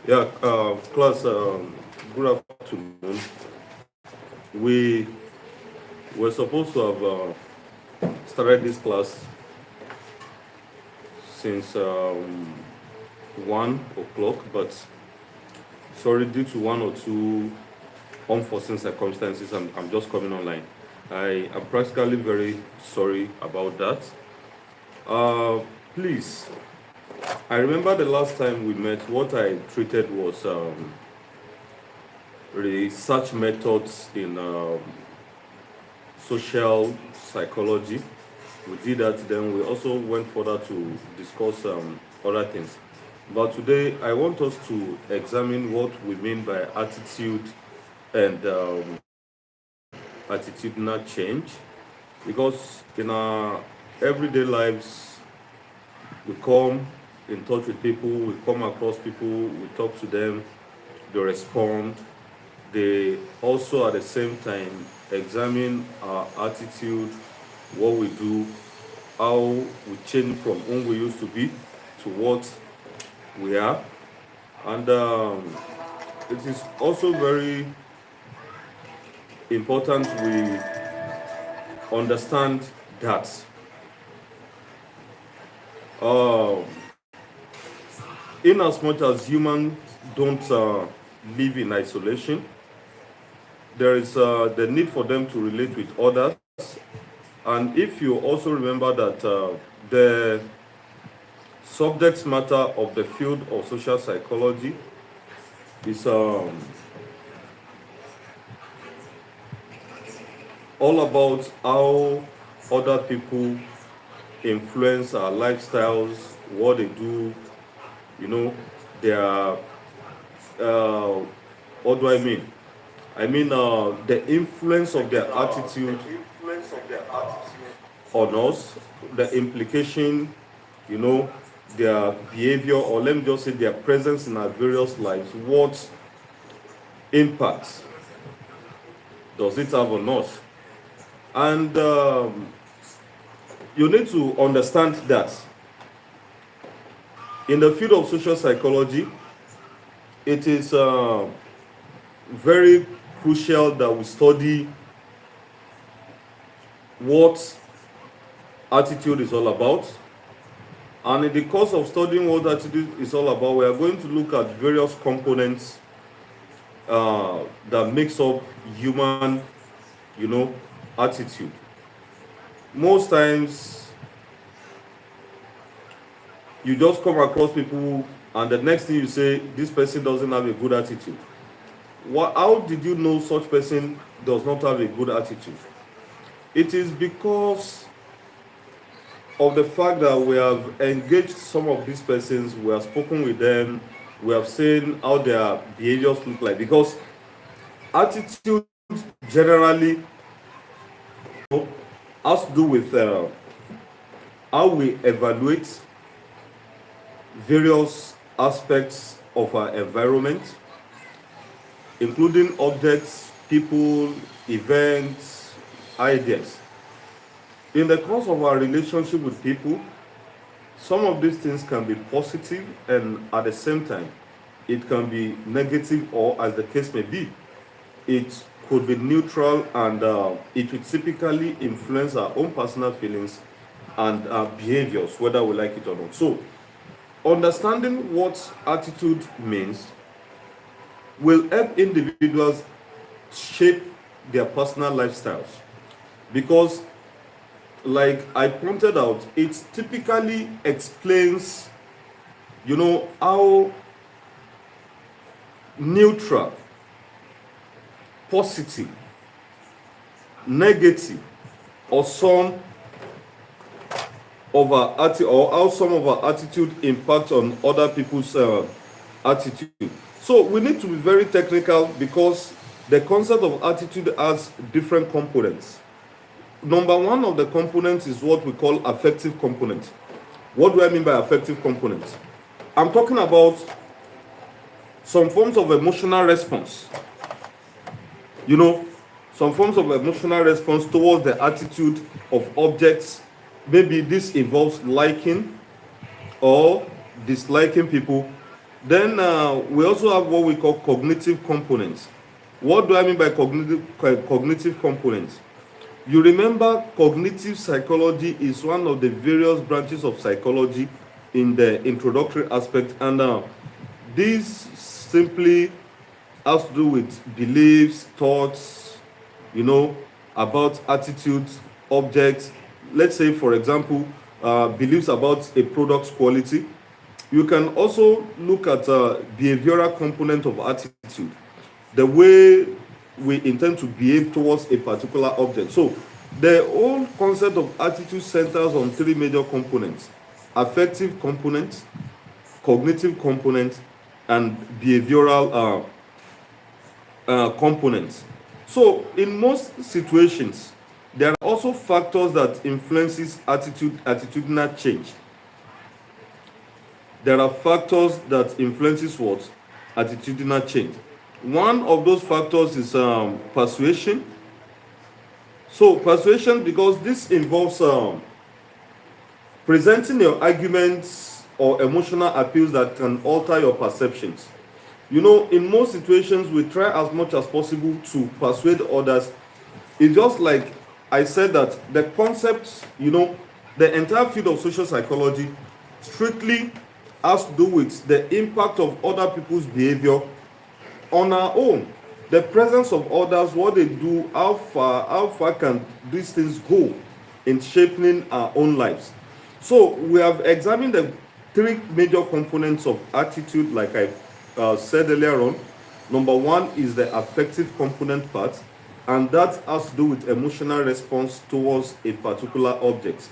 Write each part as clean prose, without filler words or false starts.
Yeah, class, good afternoon. We were supposed to have started this class since 1 o'clock, but sorry, due to one or two unforeseen circumstances, I'm just coming online. I am practically very sorry about that. Uh, Please, I remember the last time we met, what I treated was research methods in social psychology. We did that, then we also went further to discuss other things. But today, I want us to examine what we mean by attitude and attitudinal change. Because in our everyday lives, we come in touch with people, we come across people, we talk to them, they respond. They also at the same time examine our attitude, what we do, how we change from who we used to be to what we are. And it is also very important we understand that uh, in as much as humans don't live in isolation, there is the need for them to relate with others. And if you also remember that the subject matter of the field of social psychology is all about how other people influence our lifestyles, what they do, you know, their, what do I mean? I mean, the influence of their attitude on us, the implication, you know, their behavior, or let me just say their presence in our various lives. What impact does it have on us? And you need to understand that in the field of social psychology, it is very crucial that we study what attitude is all about. And in the course of studying what attitude is all about, we are going to look at various components that makes up human, you know, attitude. Most times, you just come across people, and the next thing you say, this person doesn't have a good attitude. How did you know such person does not have a good attitude? It is because of the fact that we have engaged some of these persons, we have spoken with them, we have seen how their behaviors look like. Because attitude generally has to do with how we evaluate various aspects of our environment, including objects, people, events, ideas. In the course of our relationship with people, some of these things can be positive, and at the same time, it can be negative, or as the case may be, it could be neutral, and it will typically influence our own personal feelings and behaviors, whether we like it or not. So, understanding what attitude means will help individuals shape their personal lifestyles, because, like I pointed out, it typically explains, how neutral, positive, negative, or or how some of our attitude impact on other people's attitude. So we need to be very technical, because the concept of attitude has different components. Number one of the components is what we call affective component. What do I mean by affective component? I'm talking about some forms of emotional response. You know, some forms of emotional response towards the attitude of objects. Maybe this involves liking or disliking people. Then we also have what we call cognitive components. What do I mean by cognitive components? You remember cognitive psychology is one of the various branches of psychology in the introductory aspect, and this simply has to do with beliefs, thoughts, about attitudes, objects. Let's say, for example, beliefs about a product's quality. You can also look at behavioral component of attitude, the way we intend to behave towards a particular object. So the whole concept of attitude centers on three major components: affective component, cognitive component, and behavioral components. So in most situations, there are also factors that influences attitudinal change. There are factors that influences what? Attitudinal change. One of those factors is persuasion. So persuasion, because this involves presenting your arguments or emotional appeals that can alter your perceptions. In most situations, we try as much as possible to persuade others. It's just like I said that the concept, the entire field of social psychology strictly has to do with the impact of other people's behavior on our own. The presence of others, what they do, how far can these things go in shaping our own lives. So we have examined the three major components of attitude, like I said earlier on. Number one is the affective component part, and that has to do with emotional response towards a particular object.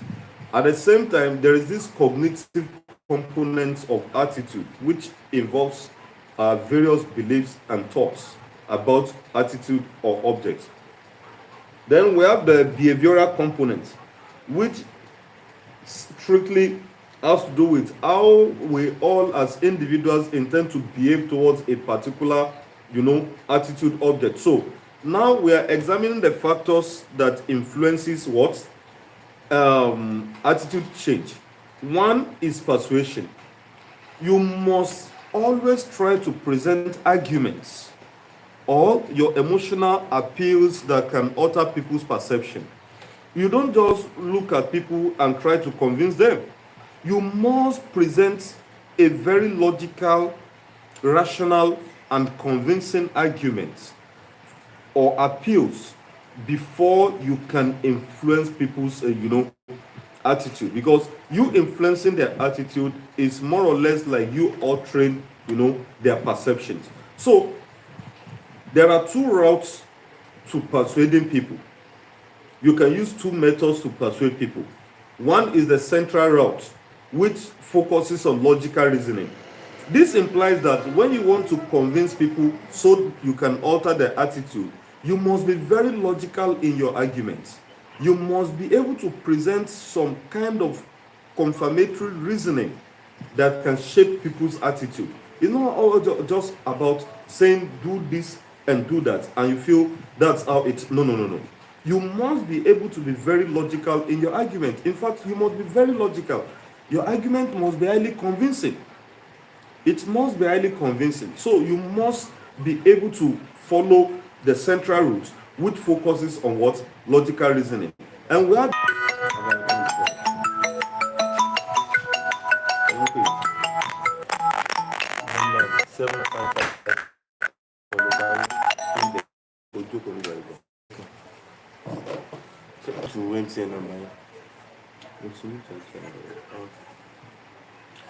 At the same time, there is this cognitive component of attitude, which involves various beliefs and thoughts about attitude or objects. Then we have the behavioral component, which strictly has to do with how we all as individuals intend to behave towards a particular, attitude object. So now we are examining the factors that influences what attitude change. One is persuasion. You must always try to present arguments or your emotional appeals that can alter people's perception. You don't just look at people and try to convince them. You must present a very logical, rational, and convincing argument or appeals before you can influence people's attitude, because you influencing their attitude is more or less like you altering their perceptions. So there are two routes to persuading people. You can use two methods to persuade people. One is the central route, which focuses on logical reasoning. This implies that when you want to convince people so you can alter their attitude, you must be very logical in your arguments. You must be able to present some kind of confirmatory reasoning that can shape people's attitude. It's not all just about saying do this and do that, and you feel that's how it's. No. You must be able to be very logical in your argument. In fact, you must be very logical. Your argument must be highly convincing. It must be highly convincing. So you must be able to follow the central route, which focuses on what? Logical reasoning. And we are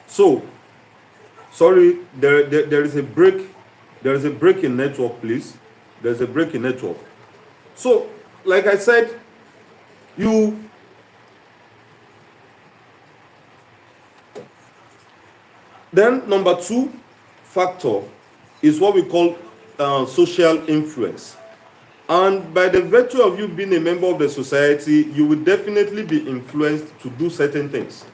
so sorry, there is a break. There is a break in network, please. There's a break in network. So, like I said, then number two factor is what we call social influence. And by the virtue of you being a member of the society, you will definitely be influenced to do certain things.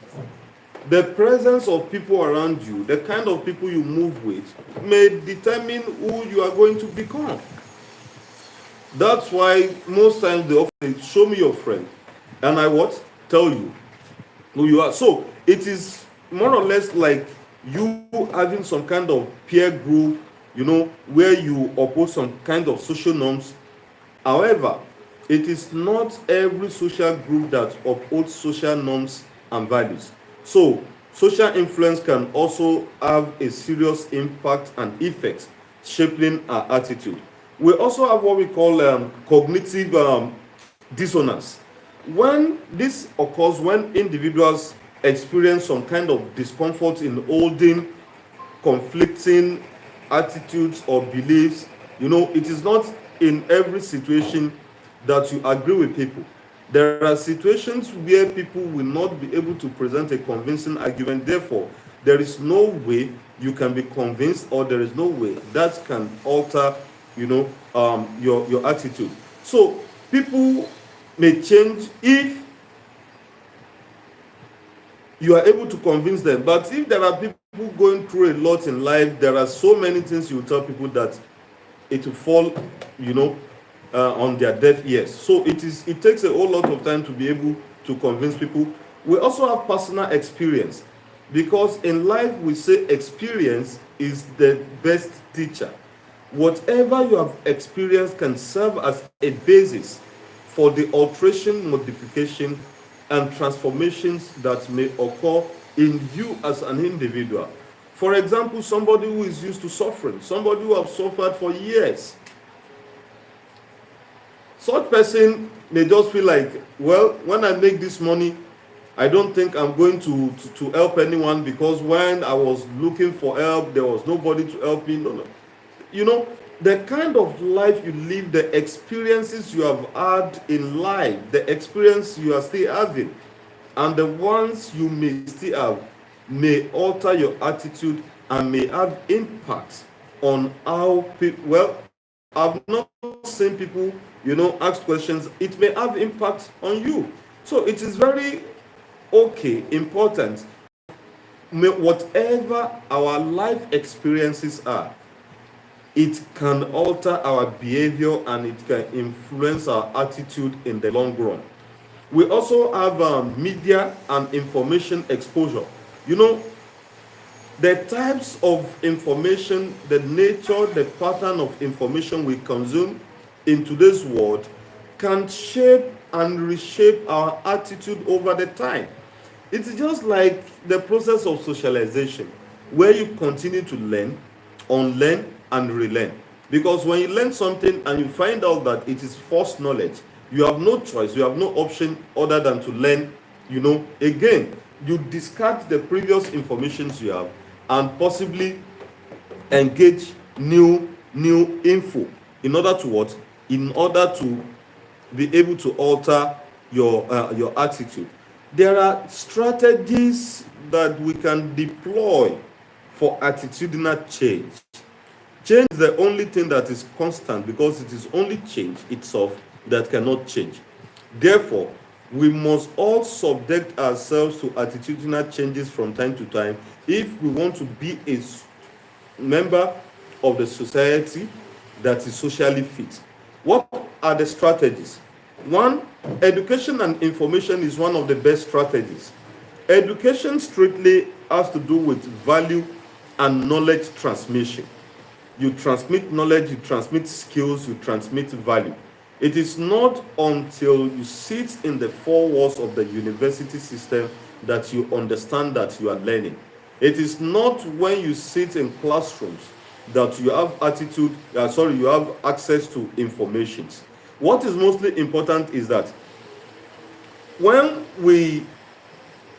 The presence of people around you, the kind of people you move with, may determine who you are going to become. That's why most times they often show me your friend, and I what? Tell you who you are. So it is more or less like you having some kind of peer group, where you oppose some kind of social norms. However, it is not every social group that upholds social norms and values. So, social influence can also have a serious impact and effect, shaping our attitude. We also have what we call cognitive dissonance. When this occurs, when individuals experience some kind of discomfort in holding conflicting attitudes or beliefs. It is not in every situation that you agree with people. There are situations where people will not be able to present a convincing argument. Therefore, there is no way you can be convinced, or there is no way that can alter, your attitude. So people may change if you are able to convince them. But if there are people going through a lot in life, there are so many things you tell people that it will fall, on their deaf ears. So it takes a whole lot of time to be able to convince people. We also have personal experience, because in life we say experience is the best teacher. Whatever you have experienced can serve as a basis for the alteration, modification, and transformations that may occur in you as an individual. For example, somebody who is used to suffering, somebody who has suffered for years, such person may just feel like, well, when I make this money, I don't think I'm going to help anyone, because when I was looking for help, there was nobody to help me. No, no. You know, the kind of life you live, the experiences you have had in life, the experience you are still having, and the ones you may still have, may alter your attitude and may have impact on how people. Well, I've not seen people, ask questions. It may have impact on you. So it is very okay, important. Whatever our life experiences are, it can alter our behavior and it can influence our attitude in the long run. We also have media and information exposure. You know, the types of information, the nature, the pattern of information we consume in today's world can shape and reshape our attitude over the time. It's just like the process of socialization, where you continue to learn, unlearn, and relearn. Because when you learn something and you find out that it is false knowledge, you have no choice, you have no option other than to learn, again. You discard the previous informations you have and possibly engage new info, in order to what? In order to be able to alter your attitude. There are strategies that we can deploy for attitudinal change. Change is the only thing that is constant, because it is only change itself that cannot change. Therefore, we must all subject ourselves to attitudinal changes from time to time if we want to be a member of the society that is socially fit. What are the strategies? One, education and information is one of the best strategies. Education strictly has to do with value and knowledge transmission. You transmit knowledge, you transmit skills, you transmit value. It is not until you sit in the four walls of the university system that you understand that you are learning. It is not when you sit in classrooms that you have you have access to information. What is mostly important is that when we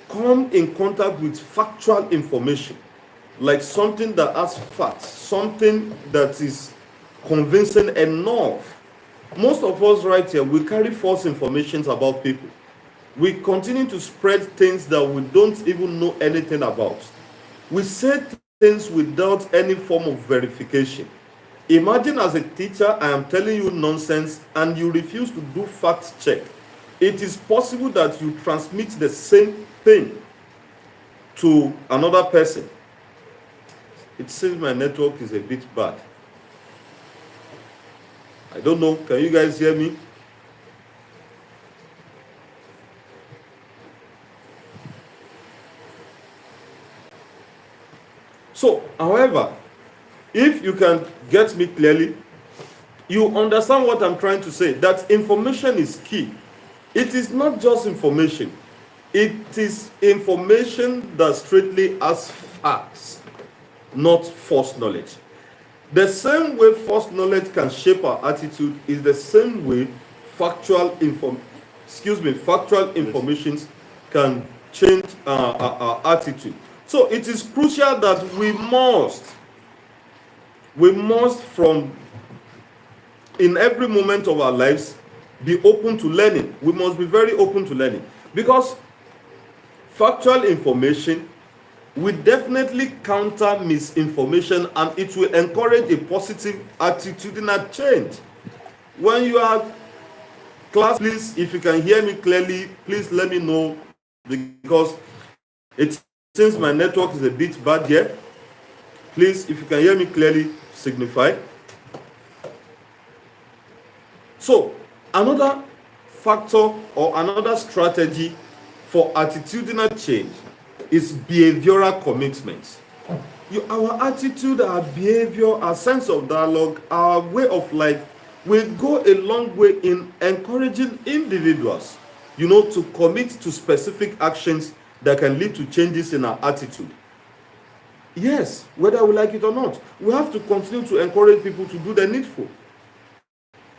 come in contact with factual information, like something that has facts, something that is convincing enough. Most of us right here, we carry false information about people. We continue to spread things that we don't even know anything about. We say things without any form of verification. Imagine, as a teacher, I am telling you nonsense and you refuse to do fact check. It is possible that you transmit the same thing to another person. It seems my network is a bit bad. I don't know. Can you guys hear me? So, however, if you can get me clearly, you understand what I'm trying to say, that information is key. It is not just information. It is information that strictly has facts, not false knowledge. The same way false knowledge can shape our attitude is the same way factual information can change our attitude. So it is crucial that we must from in every moment of our lives be open to learning. We must be very open to learning, because factual information will definitely counter misinformation, and it will encourage a positive attitudinal change. When you are class, please, if you can hear me clearly, please let me know, because it seems my network is a bit bad here. Please, if you can hear me clearly, signify. So, another factor or another strategy for attitudinal change is behavioral commitment. Our attitude, our behavior, our sense of dialogue, our way of life will go a long way in encouraging individuals, to commit to specific actions that can lead to changes in our attitude. Yes, whether we like it or not, we have to continue to encourage people to do the needful.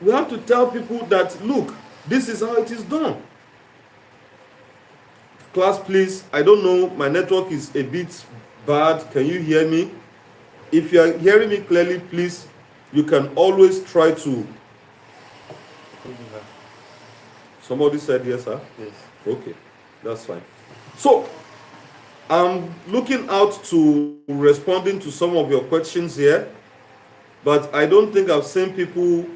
We have to tell people that, look, this is how it is done. Class, please, I don't know, my network is a bit bad. Can you hear me? If you are hearing me clearly, please, you can always try to. Somebody said yes, sir? Yes. Okay, that's fine. So, I'm looking out to responding to some of your questions here, but I don't think I've seen people.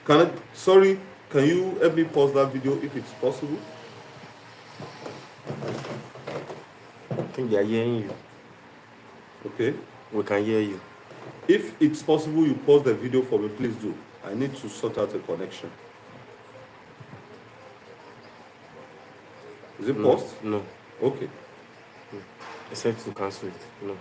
Can you help me pause that video if it's possible? I think they are hearing you. Okay. We can hear you. If it's possible, you pause the video for me, please do. I need to sort out a connection. Is it paused? No. Okay. Except to cancel it. No.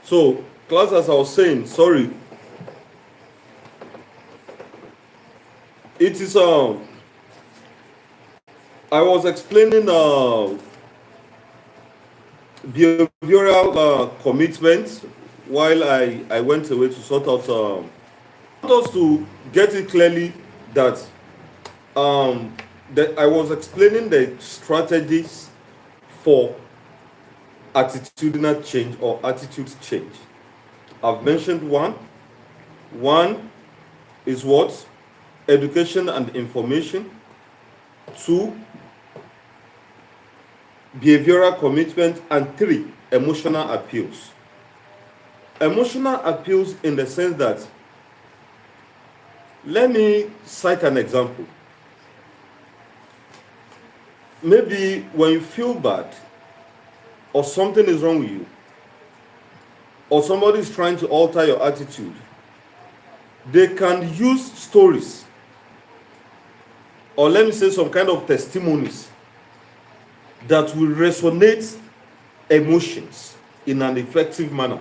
So, class, as I was saying, sorry. It is I was explaining behavioral commitment while I went away to sort out. I want us to get it clearly that that I was explaining the strategies for attitudinal change or attitude change. I've mentioned one. One is what? Education and information. Two, behavioral commitment. And three, emotional appeals. Emotional appeals in the sense that, let me cite an example. Maybe when you feel bad or something is wrong with you, or somebody is trying to alter your attitude, they can use stories, or let me say some kind of testimonies that will resonate emotions in an effective manner.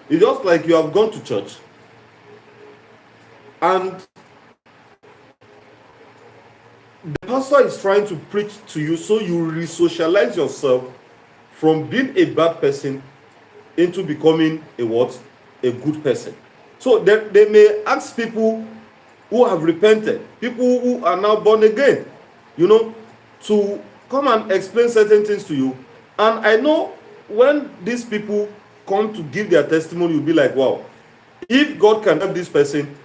It's just like you have gone to church and the pastor is trying to preach to you, so you re-socialize yourself from being a bad person into becoming a what? A good person. So they may ask people who have repented, people who are now born again, to come and explain certain things to you. And I know when these people come to give their testimony, you'll be like, wow, if God can help this person,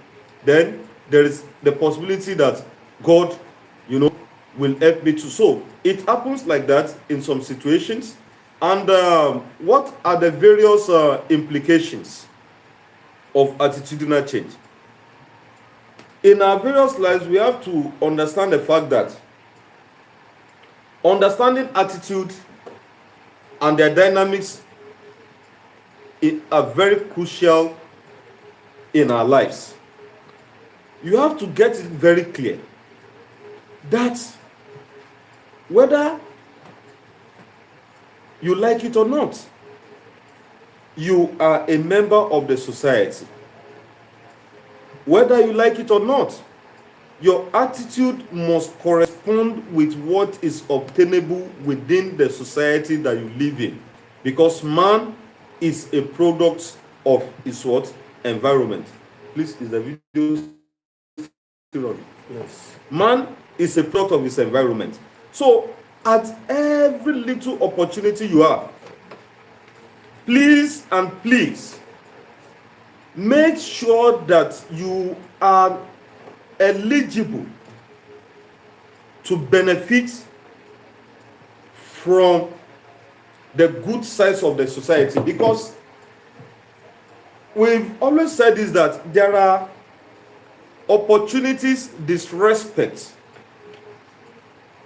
then there is the possibility that God, will help me too. So it happens like that in some situations. And what are the various implications of attitudinal change? In our various lives, we have to understand the fact that understanding attitude and their dynamics are very crucial in our lives. You have to get it very clear that whether you like it or not, you are a member of the society. Whether you like it or not, your attitude must correspond with what is obtainable within the society that you live in. Because man is a product of his what? Environment. Please, is the video still on? Yes. Man is a product of his environment. So, at every little opportunity you have, please and please make sure that you are eligible to benefit from the good sides of the society, because we've always said is that there are opportunities disrespect.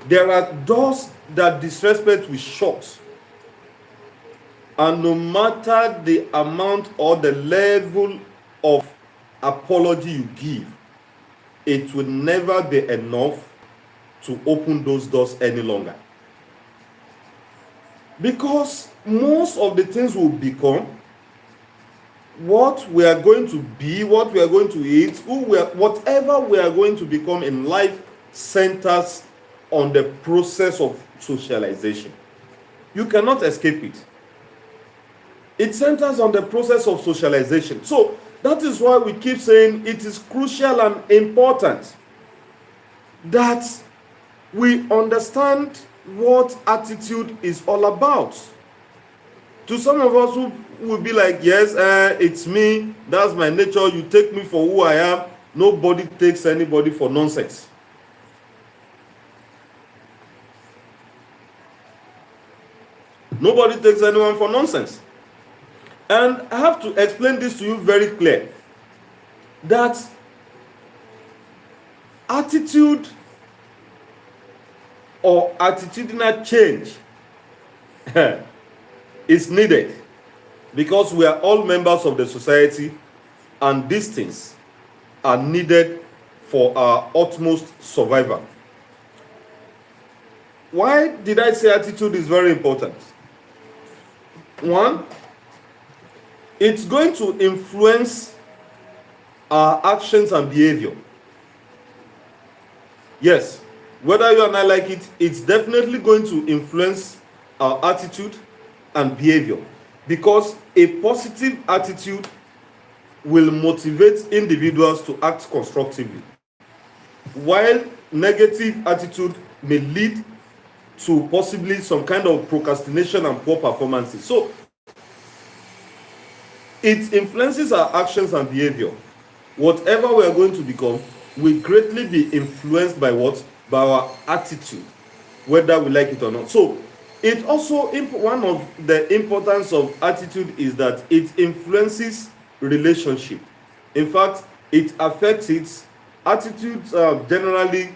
There are doors that disrespect will shut. And no matter the amount or the level of apology you give, it will never be enough to open those doors any longer. Because most of the things will become what we are going to be, what we are going to eat, whatever we are going to become in life centers on the process of socialization. You cannot escape it. It centers on the process of socialization. So that is why we keep saying it is crucial and important that we understand what attitude is all about. To some of us who will be like, yes, it's me, that's my nature, you take me for who I am. Nobody takes anybody for nonsense. Nobody takes anyone for nonsense. And I have to explain this to you very clear, that attitude or attitudinal change is needed, because we are all members of the society and these things are needed for our utmost survival. Why did I say attitude is very important? One, it's going to influence our actions and behavior. Yes, whether you and I like it, it's definitely going to influence our attitude and behavior, because a positive attitude will motivate individuals to act constructively, while negative attitude may lead to possibly some kind of procrastination and poor performances. So it influences our actions and behavior. Whatever we are going to become will greatly be influenced by what? By our attitude, whether we like it or not. So it also, one of the importance of attitude is that it influences relationship. In fact, it affects it. Attitudes generally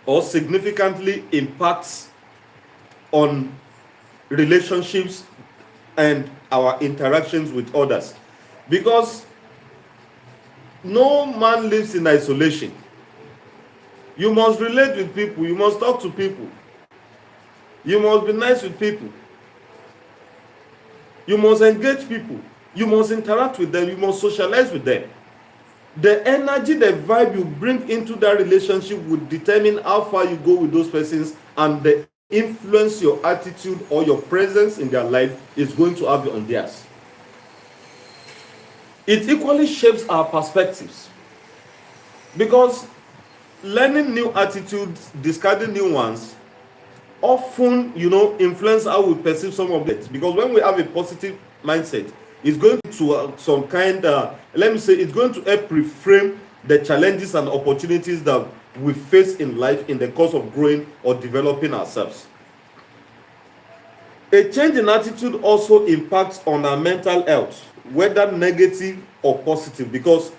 or significantly impacts on relationships and our interactions with others, because no man lives in isolation. You must relate with people, you must talk to people, you must be nice with people, you must engage people, you must interact with them, you must socialize with them. The energy, the vibe you bring into that relationship will determine how far you go with those persons, and the influence your attitude or your presence in their life is going to have on theirs. It equally shapes our perspectives, because learning new attitudes, discarding new ones, often, influence how we perceive some of it. Because when we have a positive mindset, it's going to some kind, let me say, it's going to help reframe the challenges and opportunities that we face in life in the course of growing or developing ourselves. A change in attitude also impacts on our mental health, whether negative or positive, because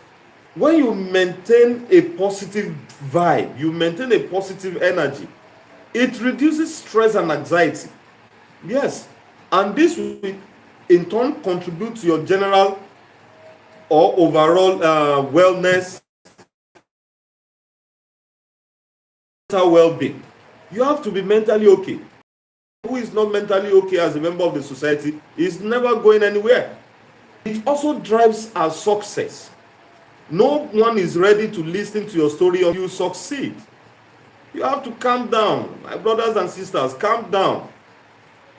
when you maintain a positive vibe, you maintain a positive energy, it reduces stress and anxiety. Yes, and this will in turn contribute to your general or overall wellness, mental well-being. You have to be mentally okay. Who is not mentally okay as a member of the society is never going anywhere. It also drives our success. No one is ready to listen to your story until you succeed. You have to calm down, my brothers and sisters, calm down.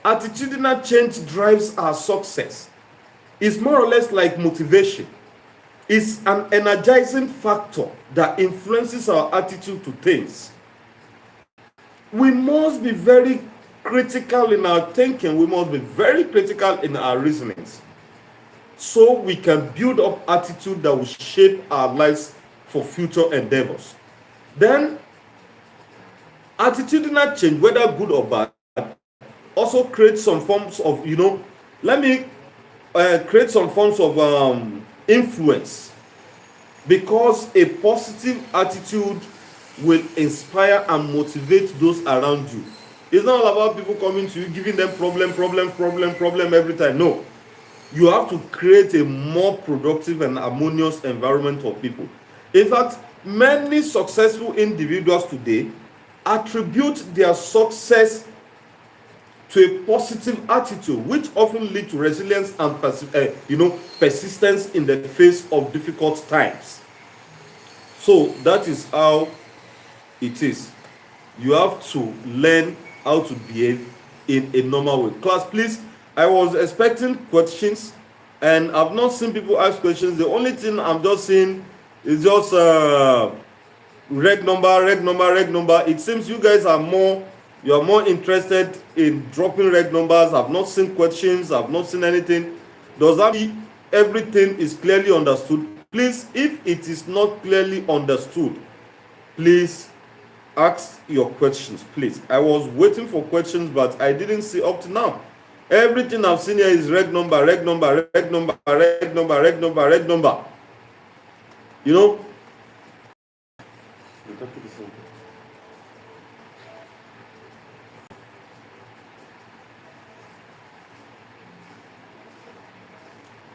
Attitudinal change drives our success. It's more or less like motivation. It's an energizing factor that influences our attitude to things. We must be very critical in our thinking. We must be very critical in our reasonings, so we can build up attitude that will shape our lives for future endeavors. Then, attitudinal change, whether good or bad, also creates some forms of, create some forms of influence, because a positive attitude will inspire and motivate those around you. It's not all about people coming to you, giving them problem every time. No. You have to create a more productive and harmonious environment for people. In fact, many successful individuals today attribute their success to a positive attitude, which often lead to resilience and persistence in the face of difficult times. So that is how it is. You have to learn how to behave in a normal way. Class, please. I was expecting questions, and I've not seen people ask questions. The only thing I'm just seeing is just reg number. It seems you guys are more interested in dropping reg numbers. I've not seen questions. I've not seen anything. Does that mean everything is clearly understood? Please, if it is not clearly understood, please ask your questions, please. I was waiting for questions, but I didn't see up to now. Everything I've seen here is reg number. You know?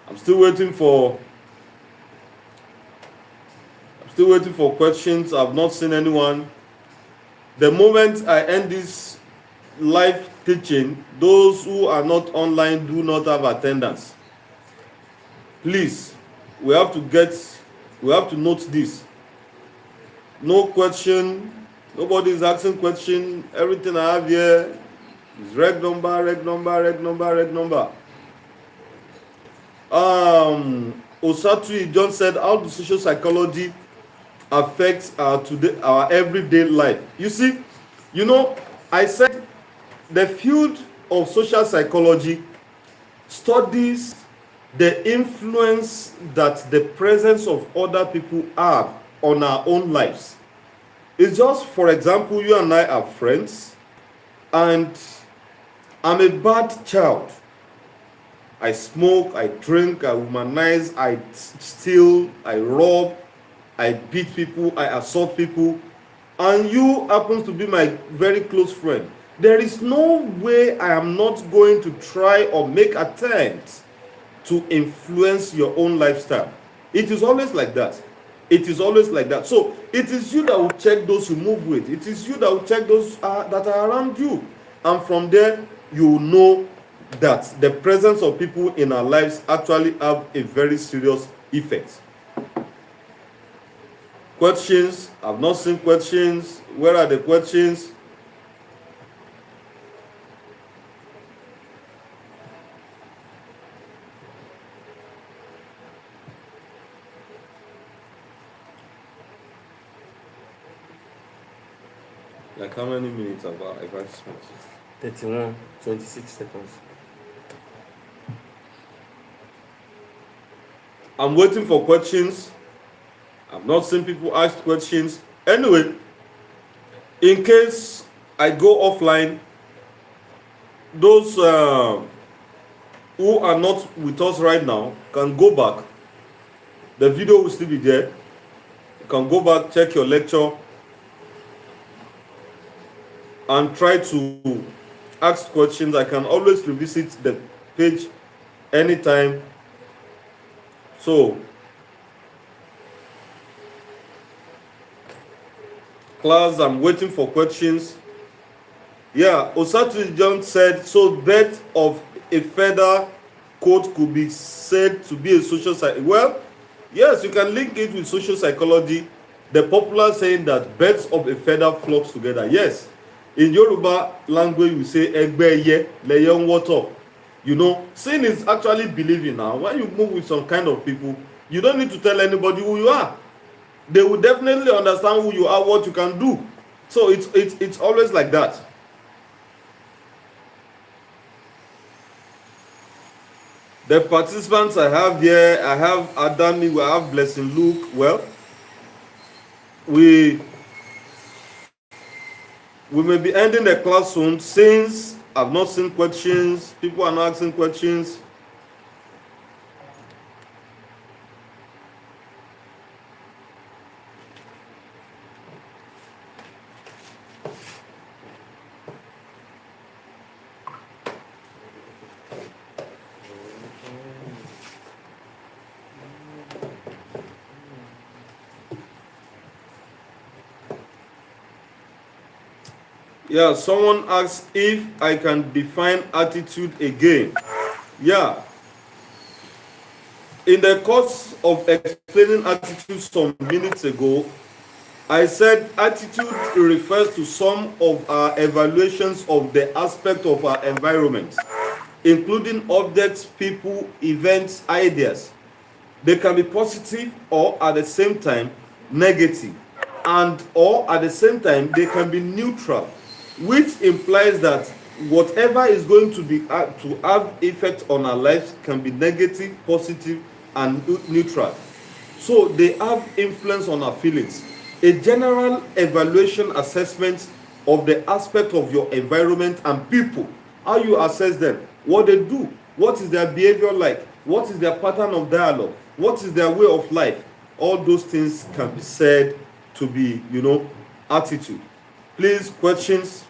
I'm still waiting for questions. I've not seen anyone. The moment I end this live teaching, those who are not online do not have attendance. Please, we have to note this. No question, nobody is asking question. Everything I have here is reg number. Osatui John said, how does social psychology affect our everyday life? You see, I said the field of social psychology studies the influence that the presence of other people have on our own lives. It's just, for example, you and I are friends, and I'm a bad child. I smoke, I drink, I womanize, I steal, I rob, I beat people, I assault people, and you happen to be my very close friend. There is no way I am not going to try or make attempts to influence your own lifestyle. It is always like that. It is always like that. So it is you that will check those you move with. It is you that will check those that are around you. And from there, you will know that the presence of people in our lives actually have a very serious effect. Questions. I've not seen questions. Where are the questions? Like how many minutes have I spent? 31, 26 seconds. I'm waiting for questions. I've not seen people ask questions. Anyway, in case I go offline, those who are not with us right now can go back. The video will still be there. You can go back, check your lecture, and try to ask questions. I can always revisit the page anytime. So, class, I'm waiting for questions. Yeah, Osatu John said, so birth of a feather coat could be said to be a social psychology. Well, yes, you can link it with social psychology. The popular saying that birds of a feather flocks together. Yes, in Yoruba language, we say Egbeye Leyon Water. You know, sin is actually believing now. When you move with some kind of people, you don't need to tell anybody who you are. They will definitely understand who you are, what you can do. So it's always like that. The participants I have here, I have Adami, we have Blessing Luke. Well, we may be ending the class soon since I've not seen questions. People are not asking questions. Yeah, someone asks if I can define attitude again. Yeah. In the course of explaining attitude some minutes ago, I said attitude refers to some of our evaluations of the aspect of our environment, including objects, people, events, ideas. They can be positive or at the same time negative, and or at the same time they can be neutral, which implies that whatever is going to be to have effect on our lives can be negative, positive, and neutral. So they have influence on our feelings. A general evaluation assessment of the aspect of your environment and people, how you assess them, what they do, what is their behavior like, what is their pattern of dialogue, what is their way of life. All those things can be said to be, attitude. Please, questions?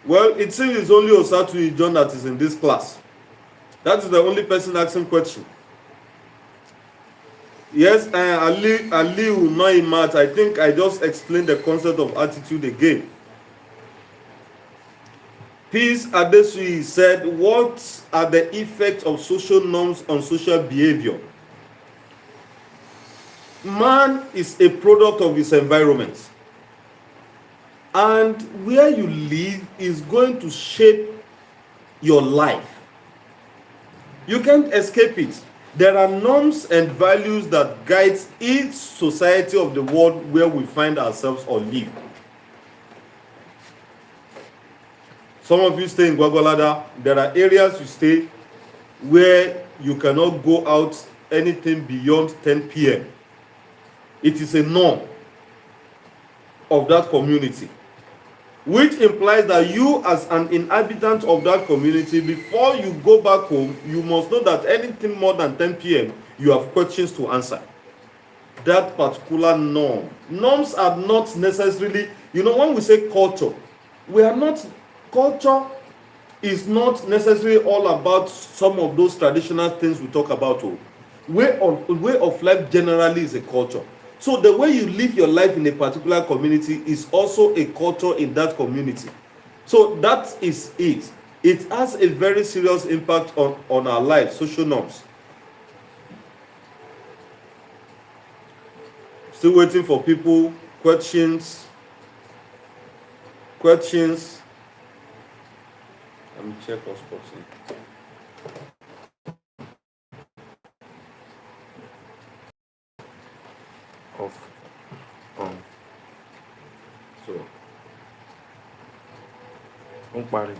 Well, it seems it's only Osatu John that is in this class. That is the only person asking question. Yes, Ali Noimat, I think I just explained the concept of attitude again. Peace Adesui said, what are the effects of social norms on social behavior? Man is a product of his environment. And where you live is going to shape your life. You can't escape it. There are norms and values that guide each society of the world where we find ourselves or live. Some of you stay in Gwagwalada. There are areas you stay where you cannot go out anything beyond 10 p.m. It is a norm of that community, which implies that you as an inhabitant of that community, before you go back home, you must know that anything more than 10 p.m., you have questions to answer. That particular norm. Norms are not necessarily, when we say culture, we are not, culture is not necessarily all about some of those traditional things we talk about. Oh. Way of life generally is a culture. So the way you live your life in a particular community is also a culture in that community. So that is it. It has a very serious impact on our life, social norms. Still waiting for people, questions. Questions. Let me check hotspots. Off. On. So, Don't party.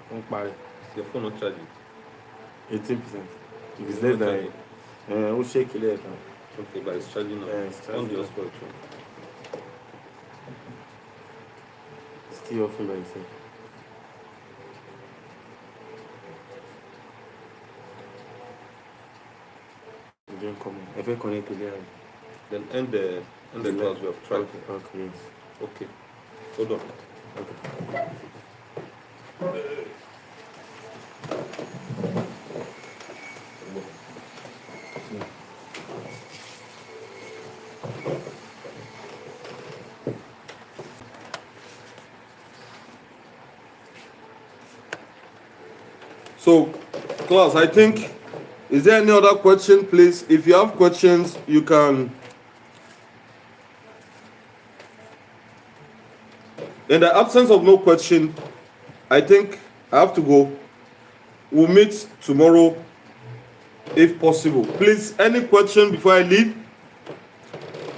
Don't party. is your phone not charging? 18%. If it's It's less not than, we'll shake it later. Okay, but it's charging now. Yeah, it's charging On the now. hotspot too. Still off by itself. Then come on. If I connect it there. Then end the class we have tried. Okay, yes. Okay. Hold on. Okay. So, class, I think, is there any other question, please? If you have questions, you can. In the absence of no question, I think I have to go. We'll meet tomorrow if possible. Please, any question before I leave?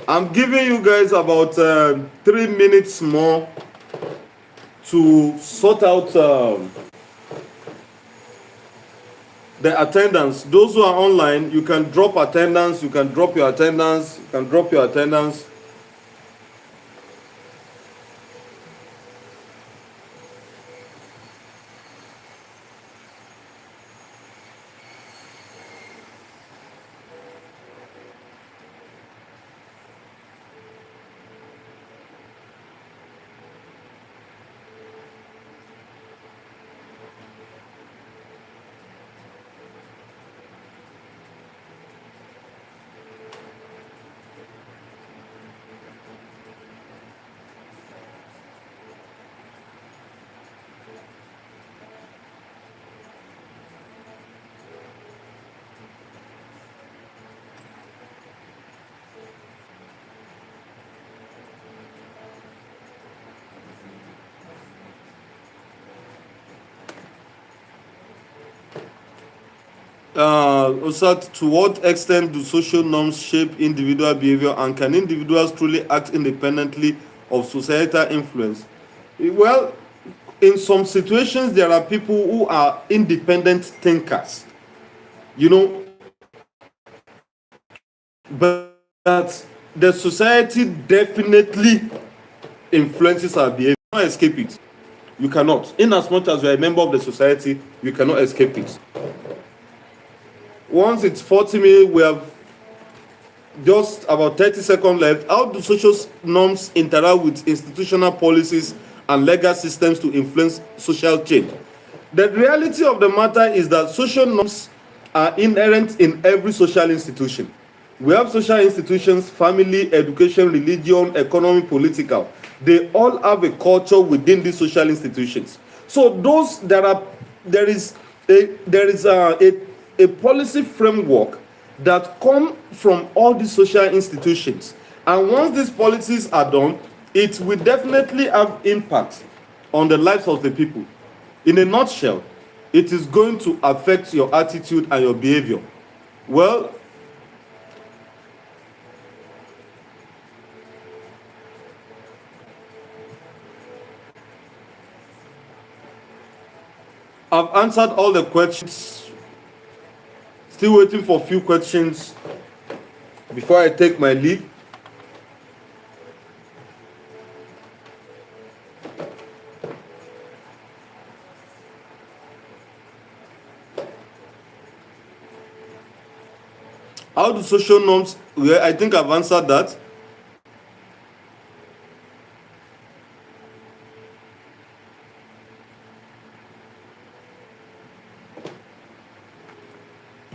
I'm giving you guys about 3 minutes more to sort out the attendance. Those who are online, you can drop attendance, you can drop your attendance, you can drop your attendance. Usat, to what extent do social norms shape individual behavior, and can individuals truly act independently of societal influence? Well, in some situations, there are people who are independent thinkers, you know, but the society definitely influences our behavior. You cannot escape it. You cannot. In as much as you are a member of the society, you cannot escape it. Once it's 40 minutes, we have just about 30 seconds left. How do social norms interact with institutional policies and legal systems to influence social change? The reality of the matter is that social norms are inherent in every social institution. We have social institutions, family, education, religion, economy, political. They all have a culture within these social institutions. So there is a policy framework that come from all these social institutions, and once these policies are done, it will definitely have impact on the lives of the people. In a nutshell, it is going to affect your attitude and your behavior. Well, I've answered all the questions. Still waiting for a few questions before I take my leave. How do social norms? Well, I think I've answered that.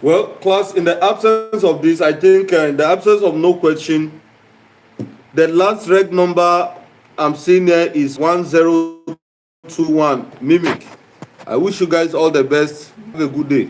Well, class, in the absence of this, I think in the absence of no question, the last reg number I'm seeing here is 1021. Mimic. I wish you guys all the best. Have a good day.